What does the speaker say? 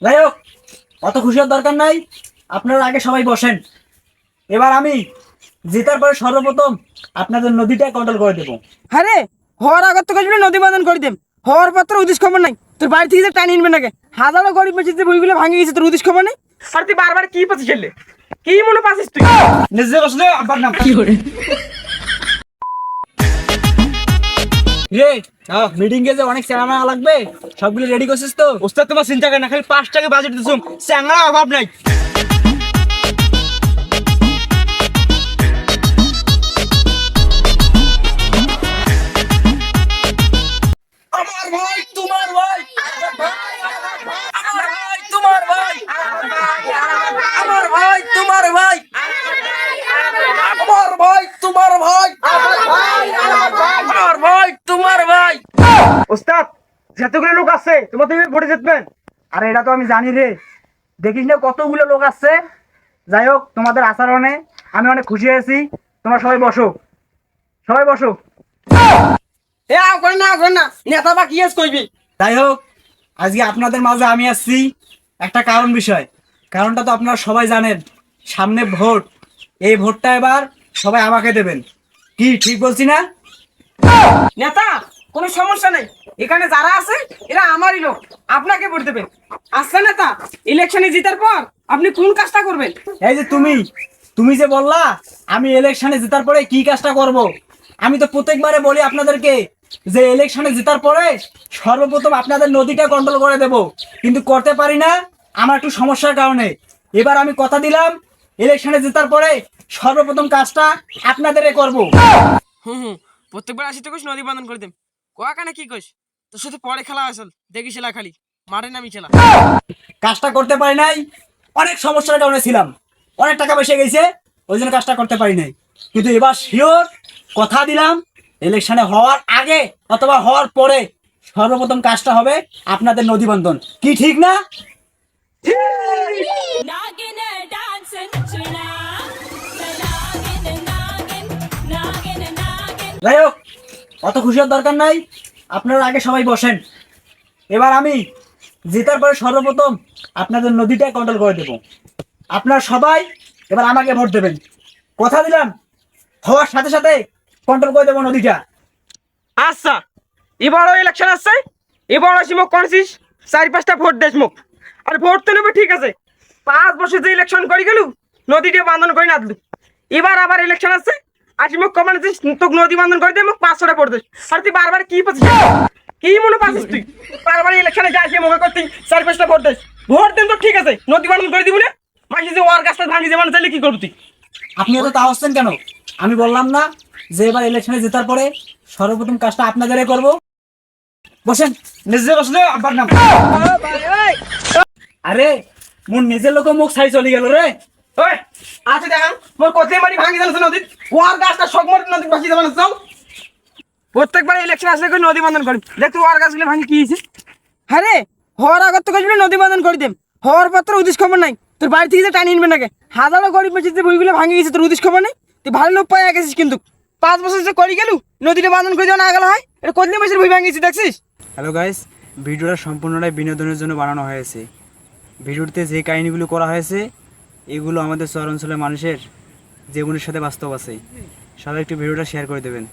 যাই হোক, অত খুশি হওয়ার দরকার নাই। আপনারা আগে সবাই বসেন। এবার আমি জেতার পরে সর্বপ্রথম আপনাদের নদীটা কন্ট্রোল করে দেবো। আরে হওয়ার আগত থেকে নদী বাঁধন করে দেব, হওয়ার পর তোর উদিস খবর নাই। তোর বাড়ি থেকে যে টানি নিবে নাকি? হাজারো গরিব মেশিন যে বইগুলো ভাঙে গেছে, তোর উদিস খবর নেই। আর তুই বারবার কি পাচ্ছিস খেললে, কি মনে পাচ্ছিস তুই? নিজে বসলে আব্বার নাম কি করে রে? মিটিং এ যে অনেক চ্যাংড়া লাগবে, সবগুলো রেডি করছিস তো? ওস্তাদ তোমার চিন্তা করে না, খালি 5 টাকা বাজেট দিছুম, চ্যাংড়া অভাব নাই। আমার ভাই তোমার ভাই, আমার ভাই তোমার ভাই, আমার ভাই তোমার ভাই, আমার ভাই তোমার ভাই, আমার ভাই তোমার ভাই। ওস্তাদ যতগুলো লোক আছে তোমার তুমি ভোটে জিতবেন। আরে এটা তো আমি জানি রে, দেখিস না কতগুলো লোক আসছে। যাই হোক, তোমাদের আচরণে আমি অনেক খুশি হয়েছি। তোমরা সবাই বসো, সবাই বসো। এ আও করে না নেতা বা কি কইবি? যাই হোক, আজকে আপনাদের মাঝে আমি আসছি একটা বিষয়। কারণটা তো আপনারা সবাই জানেন, সামনে ভোট। এই ভোটটা এবার সবাই আমাকে দেবেন। কি ঠিক বলছি না? নেতা কোনো সমস্যা নেই, এখানে যারা আছে এরা আমারই লোক, আপনাকে ভোট দেবে। আচ্ছা নেতা, ইলেকশনে জিতার পর আপনি কোন কাজটা করবেন? এই যে তুমি যে বললা আমি ইলেকশনে জেতার পরে কি কাজটা করব, আমি তো প্রত্যেকবারে বলি আপনাদেরকে যে ইলেকশনে জেতার পরে সর্বপ্রথম আপনাদের নদীটা কন্ট্রোল করে দেব, কিন্তু করতে পারি না আমার একটু সমস্যার কারণে। এবার আমি কথা দিলাম ইলেকশনে জেতার পরে সর্বপ্রথম কাজটা আপনাদেরই করব। হুম, প্রত্যেকবার আসি তো কইস নদী বাঁধন করে দেব, কোয়াকানে কি কইস? তোর সাথে পরে খেলা আসল, দেখি খেলা খালি মাঠে নামি খেলা। কাজটা করতে পারি নাই, অনেক সমস্যার কারণে ছিলাম, অনেক টাকা পয়সা গেছে, ওই জন্য কাজটা করতে পারি নাই। কিন্তু এবার শিওর কথা দিলাম, ইলেকশনে হওয়ার আগে অথবা হওয়ার পরে সর্বপ্রথম কাজটা হবে আপনাদের নদী বন্ধন। কি ঠিক না? Noggin and dancing, China. The noggin and noggin, noggin and noggin. যাই হোক, অত খুশি হওয়ার দরকার নাই। আপনারা আগে সবাই বসেন। এবার আমি জেতার পরে সর্বপ্রথম আপনাদের নদীটা কন্ট্রোল করে দেব। আপনারা সবাই এবার আমাকে ভোট দেবেন। কথা দিলাম হওয়ার সাথে সাথে কন্ট্রোল করে দেবো নদীটা। আচ্ছা, এবারও ইলেকশন আসছে, এবার আসি মুখ করছিস 4-5টা ভোট দেশ মুখ। আর ভোট তো নেবে ঠিক আছে, 5 বছর যে ইলেকশন করে গেল নদীটা বান্ধন করে নাদলু। এবার আবার ইলেকশন আসছে, আসি মুখ কমান দিস তোকে নদী বান্ধন করে দিয়ে মুখ 500টা ভোট দিস। আর তুই বারবার কি পাচ্ছিস, কি মনে পাচ্ছিস তুই? বারবার ইলেকশনে যাই মুখে করতে 4-5টা ভোট দিস। ভোট দেন তো ঠিক আছে, নদী বান্ধন করে দিবি না? মাসি যে ওয়ার গাছটা ভাঙি যে মানুষ চাইলে কি করবি তুই? আপনি এত তা হচ্ছেন কেন? আমি বললাম না যে এবার ইলেকশনে জেতার পরে সর্বপ্রথম কাজটা আপনাদেরই করব। বসেন, নিজে বসলে আব্বার নাম। আরে মোর নিজের লোক মুখ ছাই চলে গেল রে। ওই আচ্ছা দেখান মোর কোথায় মারি ভাঙি জানাস নদী, ওয়ার গাছটা শখ মারি নদী ভাঙি যাবে না চাও। প্রত্যেকবার ইলেকশন আসলে করে নদী বাঁধন করি, দেখ তুই ওয়ার গাছগুলো ভাঙি কি হয়েছে। আরে হওয়ার আগত থেকে নদী বাঁধন করে দেব, হওয়ার পর তোর উদিস খবর নাই। তোর বাড়ি থেকে যে টানি নিবে নাকি? হাজারো গরিব মেশিন যে বইগুলো ভাঙে গেছে, তোর উদিস খবর নেই। তুই ভালো লোক পাই গেছিস, কিন্তু 5 বছর যে করি গেলু নদীটা বাঁধন করে দেওয়া না গেল হয়। এটা কতদিন মেশিন বই ভাঙিয়েছি দেখছিস? হ্যালো গাইস, ভিডিওটা সম্পূর্ণটাই বিনোদনের জন্য বানানো হয়েছে। ভিডিওতে যে কাহিনীগুলো করা হয়েছে এগুলো আমাদের শহর অঞ্চলের মানুষের জীবনের সাথে বাস্তব আছে। সবাই একটু ভিডিওটা শেয়ার করে দেবেন।